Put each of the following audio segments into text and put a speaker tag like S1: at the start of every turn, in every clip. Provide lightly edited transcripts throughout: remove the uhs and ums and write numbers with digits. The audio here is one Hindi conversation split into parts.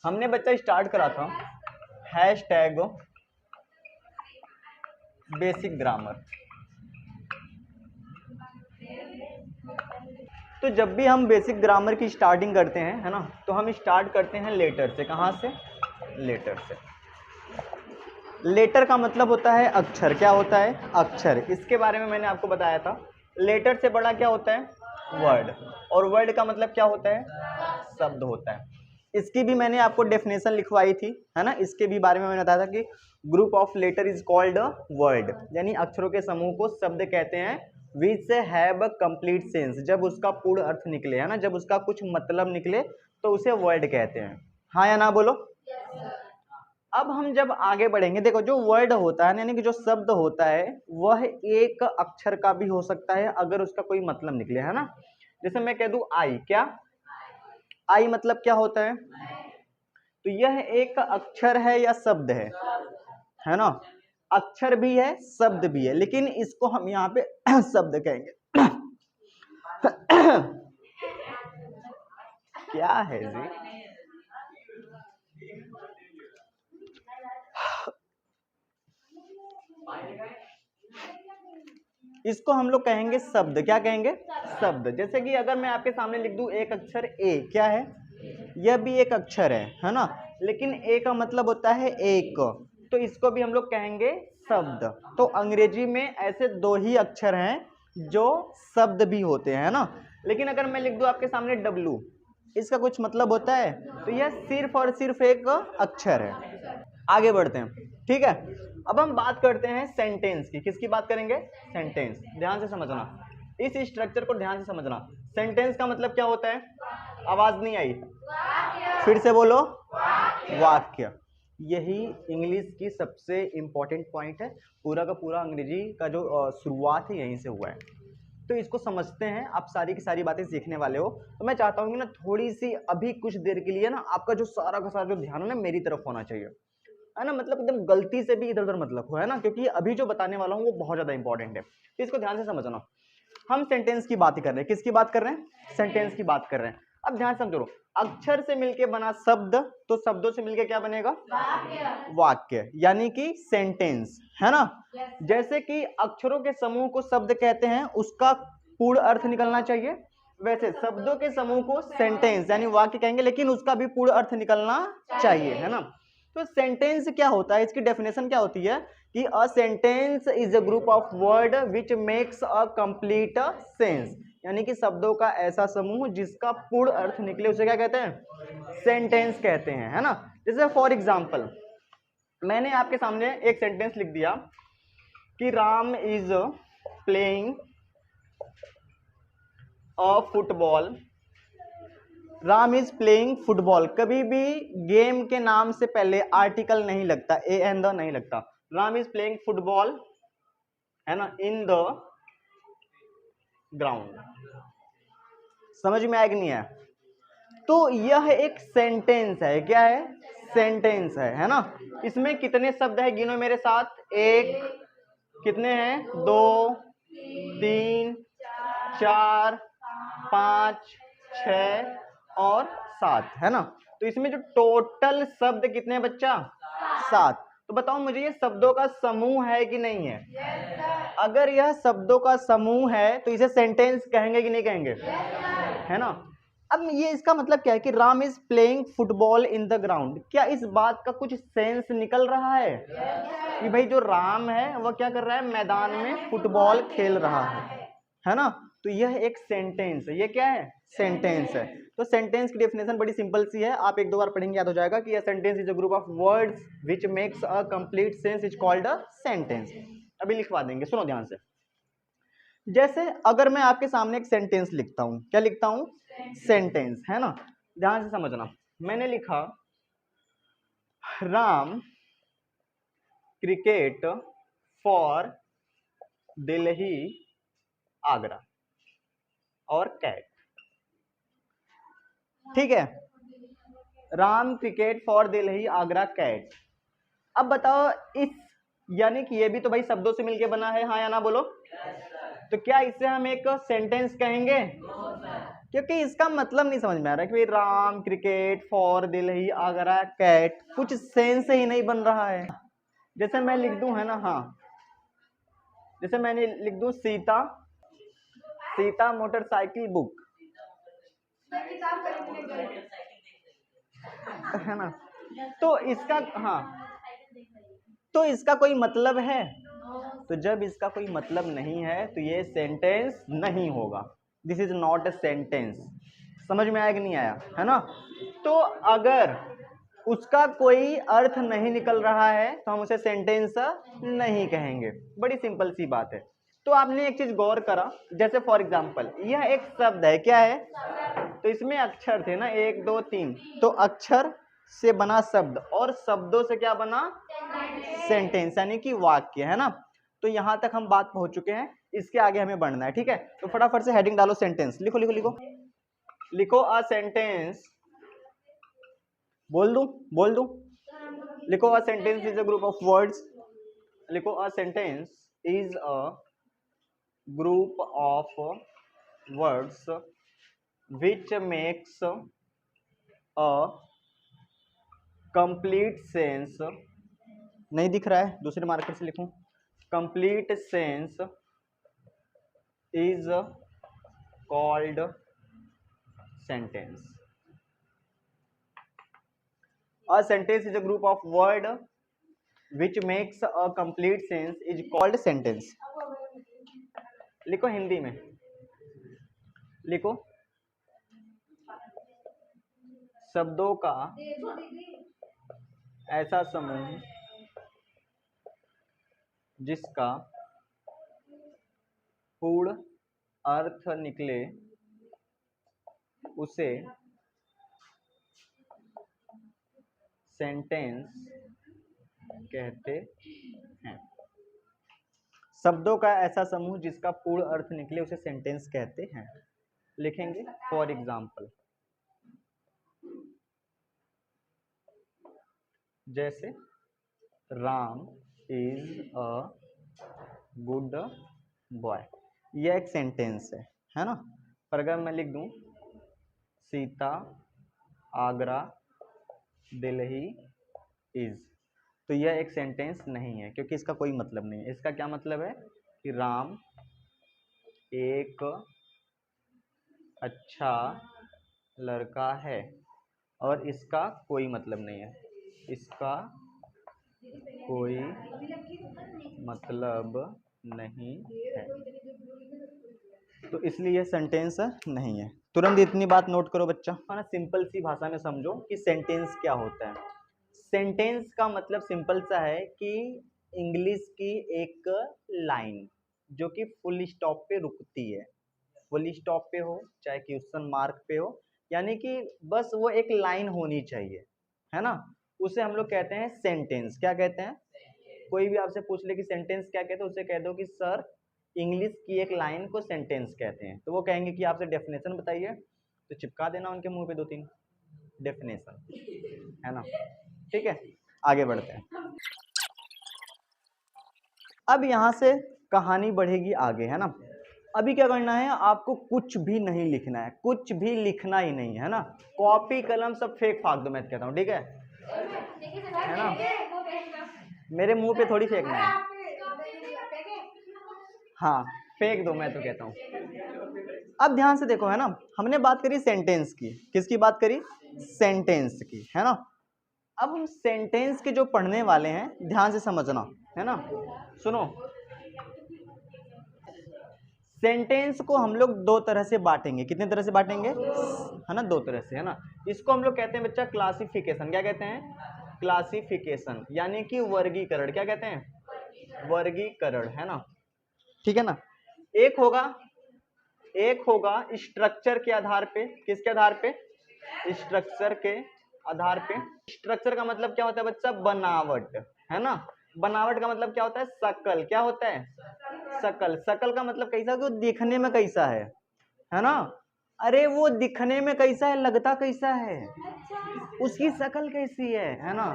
S1: हमने बच्चा स्टार्ट करा था हैशटैग बेसिक ग्रामर। तो जब भी हम बेसिक ग्रामर की स्टार्टिंग करते हैं, है ना, तो हम स्टार्ट करते हैं लेटर से। कहाँ से? लेटर से। लेटर का मतलब होता है अक्षर। क्या होता है? अक्षर। इसके बारे में मैंने आपको बताया था। लेटर से बड़ा क्या होता है? वर्ड। और वर्ड का मतलब क्या होता है? शब्द होता है। इसकी भी मैंने आपको डेफिनेशन लिखवाई थी, है ना। इसके भी बारे में मैंने बताया था कि group of letter is called a word, यानी अक्षरों के समूह को शब्द कहते हैं। Which have a complete sense, जब उसका पूर्ण अर्थ निकले, है ना, जब उसका कुछ मतलब निकले तो उसे वर्ड कहते हैं। हाँ या ना बोलो। अब हम जब आगे बढ़ेंगे, देखो जो वर्ड होता है यानी कि जो शब्द होता है वह एक अक्षर का भी हो सकता है अगर उसका कोई मतलब निकले, है ना। जैसे मैं कह दूं आई। क्या? आई मतलब क्या होता है? तो यह एक अक्षर है या शब्द है ना। अक्षर भी है, शब्द भी है, लेकिन इसको हम यहाँ पे शब्द कहेंगे। क्या है जी? इसको हम लोग कहेंगे शब्द। क्या कहेंगे? शब्द। जैसे कि अगर मैं आपके सामने लिख दूं एक अक्षर ए, क्या है? यह भी एक अक्षर है ना, लेकिन ए का मतलब होता है एक, तो इसको भी हम लोग कहेंगे शब्द। तो अंग्रेजी में ऐसे दो ही अक्षर हैं जो शब्द भी होते हैं, है ना। लेकिन अगर मैं लिख दूं आपके सामने डब्लू, इसका कुछ मतलब होता है? तो यह सिर्फ और सिर्फ एक अक्षर है। आगे बढ़ते हैं, ठीक है। अब हम बात करते हैं सेंटेंस की। किसकी बात करेंगे? सेंटेंस। ध्यान से समझना, इस स्ट्रक्चर को ध्यान से समझना। सेंटेंस का मतलब क्या होता है? आवाज नहीं आई, फिर से बोलो। वाक्य। यही इंग्लिश की सबसे इंपॉर्टेंट पॉइंट है। पूरा का पूरा अंग्रेजी का जो शुरुआत है यहीं से हुआ है। तो इसको समझते हैं, आप सारी की सारी बातें सीखने वाले हो। तो मैं चाहता हूँ कि ना थोड़ी सी अभी कुछ देर के लिए ना आपका जो सारा का सारा जो ध्यान है ना मेरी तरफ होना चाहिए, है ना। मतलब एकदम गलती से भी इधर उधर मत रखो, है ना, क्योंकि अभी जो बताने वाला हूँ वो बहुत ज्यादा इंपॉर्टेंट है। तो इसको ध्यान से समझना। हम सेंटेंस की बात कर रहे हैं। किसकी बात कर रहे हैं? सेंटेंस की बात कर रहे हैं। अब ध्यान से समझो, अक्षर से मिलके बना शब्द, तो शब्दों से मिलके क्या बनेगा? वाक्य, यानी कि सेंटेंस, है ना। जैसे कि अक्षरों के समूह को शब्द कहते हैं, उसका पूर्ण अर्थ निकलना चाहिए, वैसे शब्दों के समूह को सेंटेंस यानी वाक्य कहेंगे, लेकिन उसका भी पूर्ण अर्थ निकलना चाहिए, है ना। तो सेंटेंस क्या होता है? इसकी डेफिनेशन क्या होती है कि अ sentence is a group of word which makes a complete sense, यानी कि शब्दों का ऐसा समूह जिसका पूर्ण अर्थ निकले उसे क्या कहते हैं? सेंटेंस कहते हैं, है ना। जैसे फॉर एग्जांपल मैंने आपके सामने एक सेंटेंस लिख दिया कि Ram is playing a football. Ram is playing football. कभी भी गेम के नाम से पहले आर्टिकल नहीं लगता, ए एन द नहीं लगता। राम इज प्लेइंग फुटबॉल, है ना, इन द ग्राउंड। समझ में आया कि नहीं है? तो यह एक सेंटेंस है। क्या है? सेंटेंस है ना। इसमें कितने शब्द है? गिनो मेरे साथ। एक, कितने हैं? दो, तीन, चार, पांच, छह और सात, है ना। तो इसमें जो टोटल शब्द कितने हैं बच्चा? सात। तो बताओ मुझे ये शब्दों का समूह है कि नहीं है? अगर यह शब्दों का समूह है तो इसे सेंटेंस कहेंगे कि नहीं कहेंगे? है ना। अब ये इसका मतलब क्या है कि Ram is playing football in the ground. क्या इस बात का कुछ सेंस निकल रहा है कि भाई जो राम है वह क्या कर रहा है? मैदान में फुटबॉल खेल रहा है ना। तो यह एक सेंटेंस है। ये क्या है? सेंटेंस है। तो सेंटेंस की डेफिनेशन बड़ी सिंपल सी है, आप एक दो बार पढ़ेंगे याद हो जाएगा कि यह sentence is a group of words which makes a complete sense is called a sentence. अभी लिखवा देंगे, सुनो ध्यान से। जैसे अगर मैं आपके सामने एक सेंटेंस लिखता हूं, क्या लिखता हूं? सेंटेंस, है ना। ध्यान से समझना। मैंने लिखा राम क्रिकेट फॉर दिल्ली आगरा और कैट। ठीक है, Ram cricket for Delhi Agra cat. अब बताओ इस, यानी कि ये भी तो भाई शब्दों से मिलके बना है, हाँ या ना बोलो। तो क्या इसे हम एक सेंटेंस कहेंगे? क्योंकि इसका मतलब नहीं समझ में आ रहा कि भाई Ram cricket for Delhi Agra cat, कुछ सेंस ही नहीं बन रहा है। जैसे मैं लिख दूं, है ना, हाँ, जैसे मैंने लिख दूं सीता, सीता मोटरसाइकिल बुक, है ना, तो इसका, हाँ, तो इसका कोई मतलब है? तो जब इसका कोई मतलब नहीं है तो ये सेंटेंस नहीं होगा। This is not a sentence. समझ में आया कि नहीं आया, है ना? तो अगर उसका कोई अर्थ नहीं निकल रहा है तो हम उसे सेंटेंस नहीं कहेंगे। बड़ी सिंपल सी बात है। तो आपने एक चीज गौर करा, जैसे फॉर एग्जाम्पल यह एक शब्द है, क्या है? तो इसमें अक्षर थे ना, 1 2 3, तो अक्षर से बना शब्द और शब्दों से क्या बना? सेंटेंस, यानी कि वाक्य, है ना? तो यहां तक हम बात पहुंच चुके हैं, इसके आगे हमें बढ़ना है, ठीक है? तो फटाफट से हेडिंग डालो, सेंटेंस लिखो लिखो लिखो लिखो। अ सेंटेंस, बोल दूं लिखो। A sentence is a group of words. लिखो, a sentence is a group of words which makes a complete sense। नहीं दिख रहा है, दूसरे मार्कर से लिखूं। complete sense is called sentence। a sentence is a group of word which makes a complete sense is called sentence। लिखो हिंदी में, लिखो शब्दों का ऐसा समूह जिसका पूर्ण अर्थ निकले उसे सेंटेंस कहते हैं। शब्दों का ऐसा समूह जिसका पूर्ण अर्थ निकले उसे सेंटेंस कहते हैं। लिखेंगे फॉर एग्जाम्पल, जैसे Ram is a good boy, यह एक सेंटेंस है ना? पर अगर मैं लिख दूं सीता आगरा दिल्ली इज, तो यह एक सेंटेंस नहीं है, क्योंकि इसका कोई मतलब नहीं है। इसका क्या मतलब है कि राम एक अच्छा लड़का है, और इसका कोई मतलब नहीं है, इसका कोई मतलब नहीं है, तो इसलिए यह सेंटेंस नहीं है। तुरंत इतनी बात नोट करो बच्चा, है ना? सिंपल सी भाषा में समझो कि सेंटेंस क्या होता है। सेंटेंस का मतलब सिंपल सा है कि इंग्लिश की एक लाइन जो कि फुल स्टॉप पे रुकती है। फुल स्टॉप पे हो चाहे क्वेश्चन मार्क पे हो, यानी कि बस वो एक लाइन होनी चाहिए, है ना? उसे हम लोग कहते हैं सेंटेंस। क्या कहते हैं? कोई भी आपसे पूछ ले कि सेंटेंस क्या कहते हैं, उसे कह दो कि सर इंग्लिश की एक लाइन को सेंटेंस कहते हैं। तो वो कहेंगे कि आपसे डेफिनेशन बताइए, तो चिपका देना उनके मुंह पे 2-3 डेफिनेशन, है ना? ठीक है, आगे बढ़ते हैं। अब यहाँ से कहानी बढ़ेगी आगे, है ना? अभी क्या करना है, आपको कुछ भी नहीं लिखना है, कुछ भी लिखना ही नहीं है ना? कॉपी कलम सब फेंक फाक दो, मैं कहता हूँ, ठीक है ना? मेरे मुंह पे थोड़ी फेंकना है, हाँ फेंक दो, मैं तो कहता हूँ। अब ध्यान से देखो, है ना, हमने बात करी सेंटेंस की, किसकी बात करी? सेंटेंस की, है ना? अब हम सेंटेंस के जो पढ़ने वाले हैं, ध्यान से समझना, है ना? सुनो, सेंटेंस को हम लोग 2 तरह से बांटेंगे। कितने तरह से बांटेंगे? है ना, 2 तरह से, है ना? इसको हम लोग कहते हैं बच्चा क्लासिफिकेशन। क्या कहते हैं? क्लासिफिकेशन, यानी कि वर्गीकरण। क्या कहते हैं? वर्गीकरण, है ना? ठीक है ना? एक होगा स्ट्रक्चर के आधार पे। किसके आधार पे? स्ट्रक्चर के आधार पे। स्ट्रक्चर का मतलब क्या होता है बच्चा? बनावट, है ना? बनावट का मतलब क्या होता है? शकल। क्या होता है? शकल। शकल का मतलब कैसा? कि दिखने में कैसा है ना? अरे वो दिखने में कैसा है, लगता कैसा है, उसकी शकल कैसी है ना?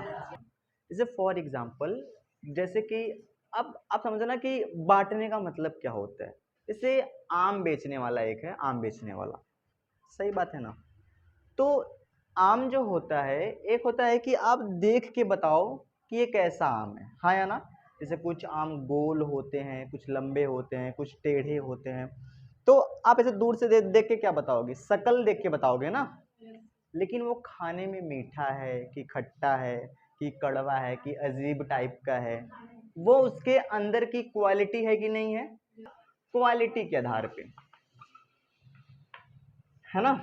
S1: जैसे फॉर एग्जाम्पल, जैसे कि अब आप समझना कि बांटने का मतलब क्या होता है। जैसे आम बेचने वाला एक है, आम बेचने वाला, सही बात है ना। तो आम जो होता है, एक होता है कि आप देख के बताओ कि ये कैसा आम है, हाँ या ना। जैसे कुछ आम गोल होते हैं, कुछ लंबे होते हैं, कुछ टेढ़े होते हैं, तो आप ऐसे दूर से देख के क्या बताओगे, शक्ल देख के बताओगे ना। लेकिन वो खाने में मीठा है कि खट्टा है कि कड़वा है कि अजीब टाइप का है, वो उसके अंदर की क्वालिटी है कि नहीं है, क्वालिटी के आधार पे, है ना।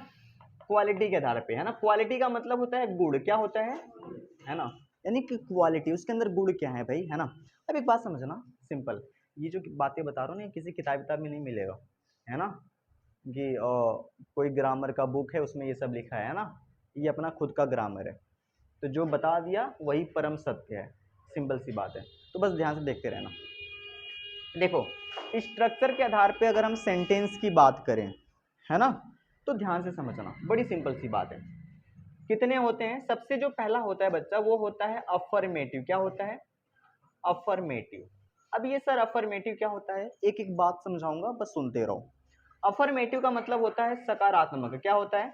S1: क्वालिटी के आधार पे, है ना। क्वालिटी का मतलब होता है गुड़, क्या होता है ना। यानी कि क्वालिटी, उसके अंदर गुड़ क्या है भाई, है ना। अब एक बात समझना सिंपल, ये जो बातें बता रहा हूँ ना, किसी किताब में नहीं मिलेगा, है ना। कि कोई ग्रामर का बुक है उसमें ये सब लिखा है ना, ये अपना खुद का ग्रामर है। तो जो बता दिया वही परम सत्य है, सिंपल सी बात है। तो बस ध्यान से देखते रहना। देखो, स्ट्रक्चर के आधार पे अगर हम सेंटेंस की बात करें, है ना, तो ध्यान से समझना, बड़ी सिंपल सी बात है। कितने होते हैं, सबसे जो पहला होता है बच्चा, वो होता है अफर्मेटिव। क्या होता है, अफर्मेटिव। अब ये सर अफर्मेटिव क्या होता है, एक एक बात समझाऊंगा, बस सुनते रहो। अफर्मेटिव का मतलब होता है सकारात्मक। क्या होता है,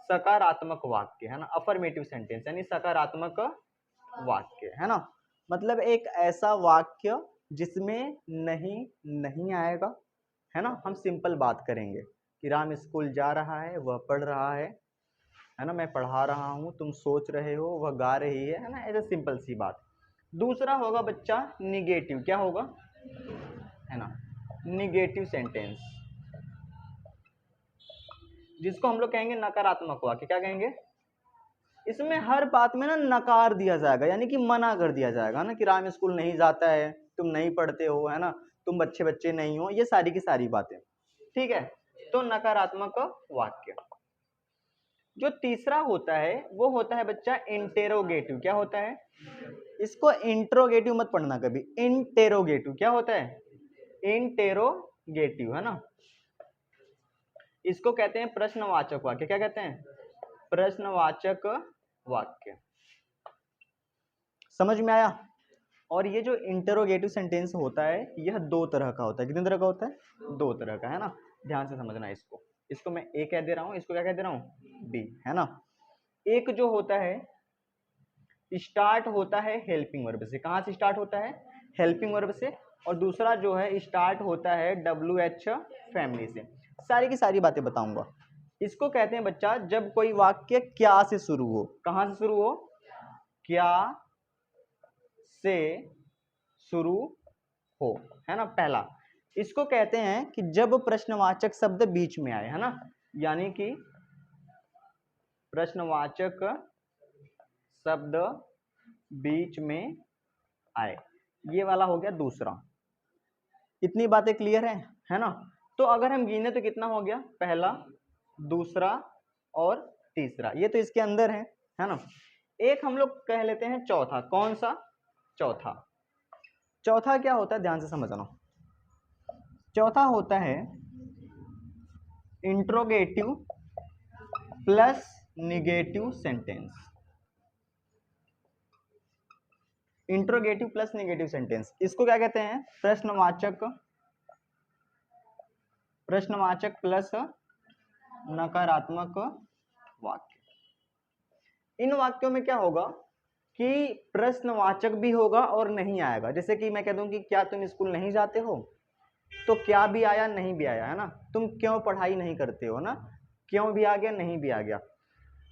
S1: सकारात्मक वाक्य, है ना। अफर्मेटिव सेंटेंस यानी सकारात्मक वाक्य, है ना। मतलब एक ऐसा वाक्य जिसमें नहीं नहीं आएगा, है ना। हम सिंपल बात करेंगे कि राम स्कूल जा रहा है, वह पढ़ रहा है ना। मैं पढ़ा रहा हूँ, तुम सोच रहे हो, वह गा रही है ना। ऐसे सिंपल सी बात। दूसरा होगा बच्चा निगेटिव। क्या होगा, है ना, निगेटिव सेंटेंस, जिसको हम लोग कहेंगे नकारात्मक वाक्य। क्या कहेंगे, इसमें हर बात में ना नकार दिया जाएगा, यानी कि मना कर दिया जाएगा ना, कि राम स्कूल नहीं जाता है, तुम नहीं पढ़ते हो, है ना, तुम अच्छे बच्चे नहीं हो, ये सारी की सारी बातें, ठीक है। तो नकारात्मक वाक्य। जो तीसरा होता है वो होता है बच्चा इंटेरोगेटिव। क्या होता है, इसको इंट्रोगेटिव मत पढ़ना कभी, इंटेरोगेटिव। क्या होता है, इंटेरोगेटिव, है ना। इसको कहते हैं प्रश्नवाचक वाक्य। क्या कहते हैं, प्रश्नवाचक वाक्य। समझ में आया। और ये जो इंटरोगेटिव सेंटेंस होता है, यह दो तरह का होता है। कितने तरह का होता है, दो तरह का, है ना। ध्यान से समझना इसको। इसको मैं ए कह दे रहा हूँ, इसको क्या कह दे रहा हूँ, बी, है ना। एक जो होता है स्टार्ट होता है हेल्पिंग वर्ब से। कहाँ से स्टार्ट होता है, हेल्पिंग वर्ब से। और दूसरा जो है स्टार्ट होता है WH फैमिली से। सारी की सारी बातें बताऊंगा। इसको कहते हैं बच्चा जब कोई वाक्य क्या से शुरू हो। कहाँ से शुरू हो, क्या से शुरू हो, है ना, पहला। इसको कहते हैं कि जब प्रश्नवाचक शब्द बीच में आए, है ना, यानी कि प्रश्नवाचक शब्द बीच में आए, ये वाला हो गया दूसरा। इतनी बातें क्लियर है ना। तो अगर हम गिने तो कितना हो गया, पहला, दूसरा और तीसरा, ये तो इसके अंदर है ना। एक हम लोग कह लेते हैं चौथा। कौन सा, चौथा। चौथा क्या होता है, ध्यान से समझना। चौथा होता है interrogative plus negative sentence. Interrogative plus negative sentence, इसको क्या कहते हैं, प्रश्नवाचक, प्रश्नवाचक प्लस नकारात्मक वाक्य। इन वाक्यों में क्या होगा कि प्रश्नवाचक भी होगा और नहीं आएगा। जैसे कि मैं कह दूं कि क्या तुम स्कूल नहीं जाते हो, तो क्या भी आया नहीं भी आया, है ना। तुम क्यों पढ़ाई नहीं करते हो ना, क्यों भी आ गया नहीं भी आ गया।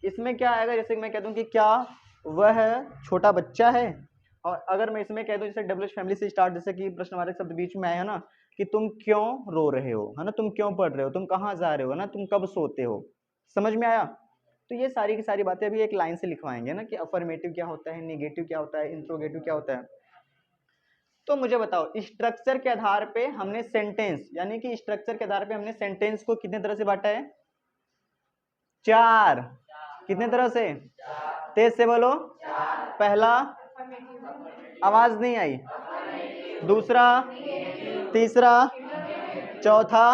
S1: इसमें क्या आएगा, जैसे कि मैं कह दूं कि क्या वह छोटा बच्चा है, और अगर मैं इसमें कह दूं जैसे WH फैमिली से स्टार्ट, जैसे कि प्रश्नवाचक शब्द बीच में आया ना, कि तुम क्यों रो रहे हो, है ना, तुम क्यों पढ़ रहे हो, तुम कहाँ जा रहे हो, ना तुम कब सोते हो। समझ में आया। तो ये सारी की सारी बातें अभी एक लाइन से लिखवाएंगे ना, कि अफर्मेटिव क्या होता है, निगेटिव क्या होता है, इंट्रोगेटिव क्या होता है। तो मुझे बताओ, स्ट्रक्चर के आधार पे हमने सेंटेंस, यानी कि स्ट्रक्चर के आधार पे हमने सेंटेंस को कितने तरह से बांटा है, चार। कितने तरह से, तेज से बोलो। पहला, आवाज नहीं आई। दूसरा, तीसरा, चौथा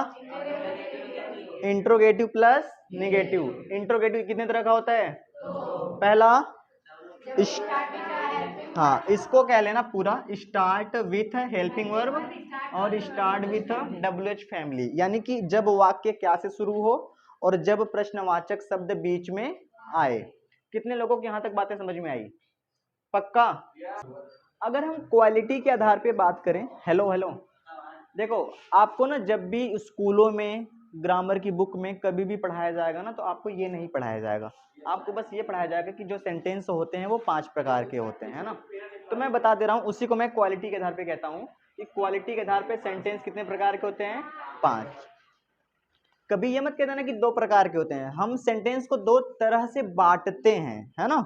S1: इंट्रोगेटिव प्लस निगेटिव। इंट्रोगेटिव कितने तरह का होता है, पहला हाँ, इसको कह लेना पूरा, स्टार्ट विथ हेल्पिंग वर्ब और स्टार्ट विथ WH फैमिली, यानी कि जब वाक्य क्या से शुरू हो और जब प्रश्नवाचक शब्द बीच में आए। कितने लोगों को यहाँ तक बातें समझ में आई? पक्का? अगर हम क्वालिटी के आधार पे बात करें, हेलो हेलो, देखो आपको ना जब भी स्कूलों में ग्रामर की बुक में कभी भी पढ़ाया जाएगा ना, तो आपको ये नहीं पढ़ाया जाएगा, आपको बस ये पढ़ाया जाएगा कि जो सेंटेंस होते हैं वो 5 प्रकार के होते हैं, है ना। तो मैं बता दे रहा हूँ, उसी को मैं क्वालिटी के आधार पे कहता हूँ कि क्वालिटी के आधार पे सेंटेंस कितने प्रकार के होते हैं? 5। कभी ये मत कहना ना कि 2 प्रकार के होते हैं। हम सेंटेंस को 2 तरह से बांटते हैं, है ना,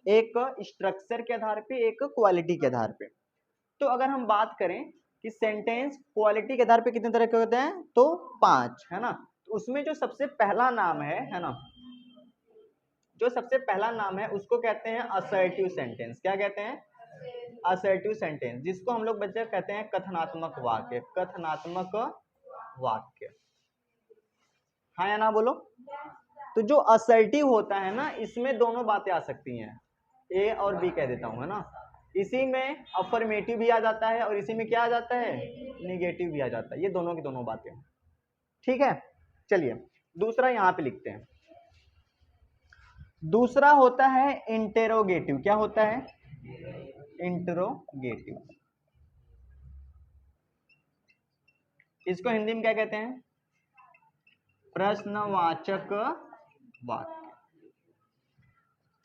S1: एक स्ट्रक्चर के आधार पे, एक क्वालिटी के आधार पे। तो अगर हम बात करें कि सेंटेंस क्वालिटी के आधार पे कितने तरह के होते हैं, तो 5, है ना। तो उसमें जो सबसे पहला नाम है ना, जो सबसे पहला नाम है उसको कहते हैं असर्टिव सेंटेंस। क्या कहते हैं? असर्टिव सेंटेंस, जिसको हम लोग बच्चे कहते हैं कथनात्मक वाक्य। कथनात्मक वाक्य, हाँ या ना बोलो। तो जो असर्टिव होता है ना, इसमें दोनों बातें आ सकती हैं, ए और बी कह देता हूं, है ना। इसी में अफर्मेटिव भी आ जाता है और इसी में क्या आ जाता है? निगेटिव भी आ जाता है। ये दोनों की दोनों बातें, ठीक है। चलिए दूसरा यहां पे लिखते हैं। दूसरा होता है इंटेरोगेटिव। क्या होता है? इंटेरोगेटिव। इसको हिंदी में क्या कहते हैं? प्रश्नवाचक वाक्य।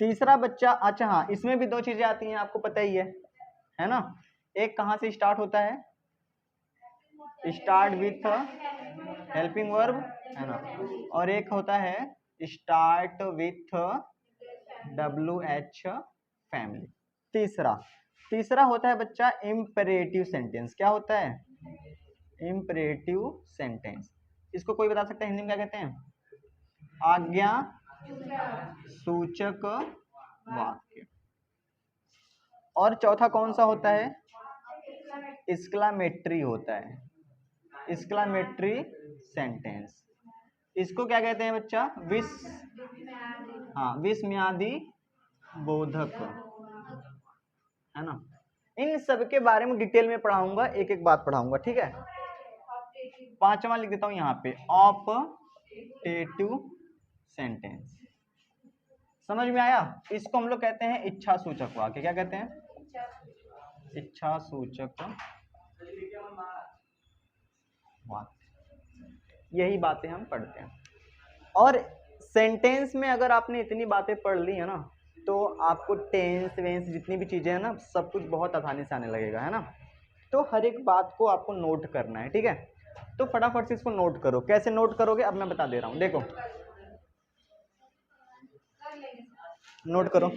S1: तीसरा बच्चा, अच्छा हाँ, इसमें भी 2 चीजें आती हैं, आपको पता ही है ना। एक कहां से स्टार्ट होता है? स्टार्ट विथ हेल्पिंग वर्ब, है ना, और एक होता है स्टार्ट विथ WH फैमिली। तीसरा होता है बच्चा इम्परेटिव सेंटेंस। क्या होता है? Imperative sentence. इसको कोई बता सकता है हिंदी में क्या कहते हैं? आज्ञा सूचक वाक्य। और चौथा कौन सा होता है? एक्सक्लामेटरी होता है, एक्सक्लामेटरी सेंटेंस। इसको क्या कहते हैं बच्चा? विस्मयादि बोधक, है ना। इन सब के बारे में डिटेल में पढ़ाऊंगा, एक एक बात पढ़ाऊंगा, ठीक है। 5वां लिख देता हूं यहाँ पे, ऑप्टेटिव सेंटेंस। समझ में आया? इसको हम लोग कहते हैं इच्छा सूचक वाक्य। क्या कहते हैं? इच्छा सूचक वाक्य। यही बातें हम पढ़ते हैं। और सेंटेंस में अगर आपने इतनी बातें पढ़ ली है ना, तो आपको टेंस वेंस जितनी भी चीजें हैं ना, सब कुछ बहुत आसानी से आने लगेगा, है ना। तो हर एक बात को आपको नोट करना है, ठीक है। तो फटाफट से इसको नोट करो। कैसे नोट करोगे अब मैं बता दे रहा हूं, देखो नोट करो।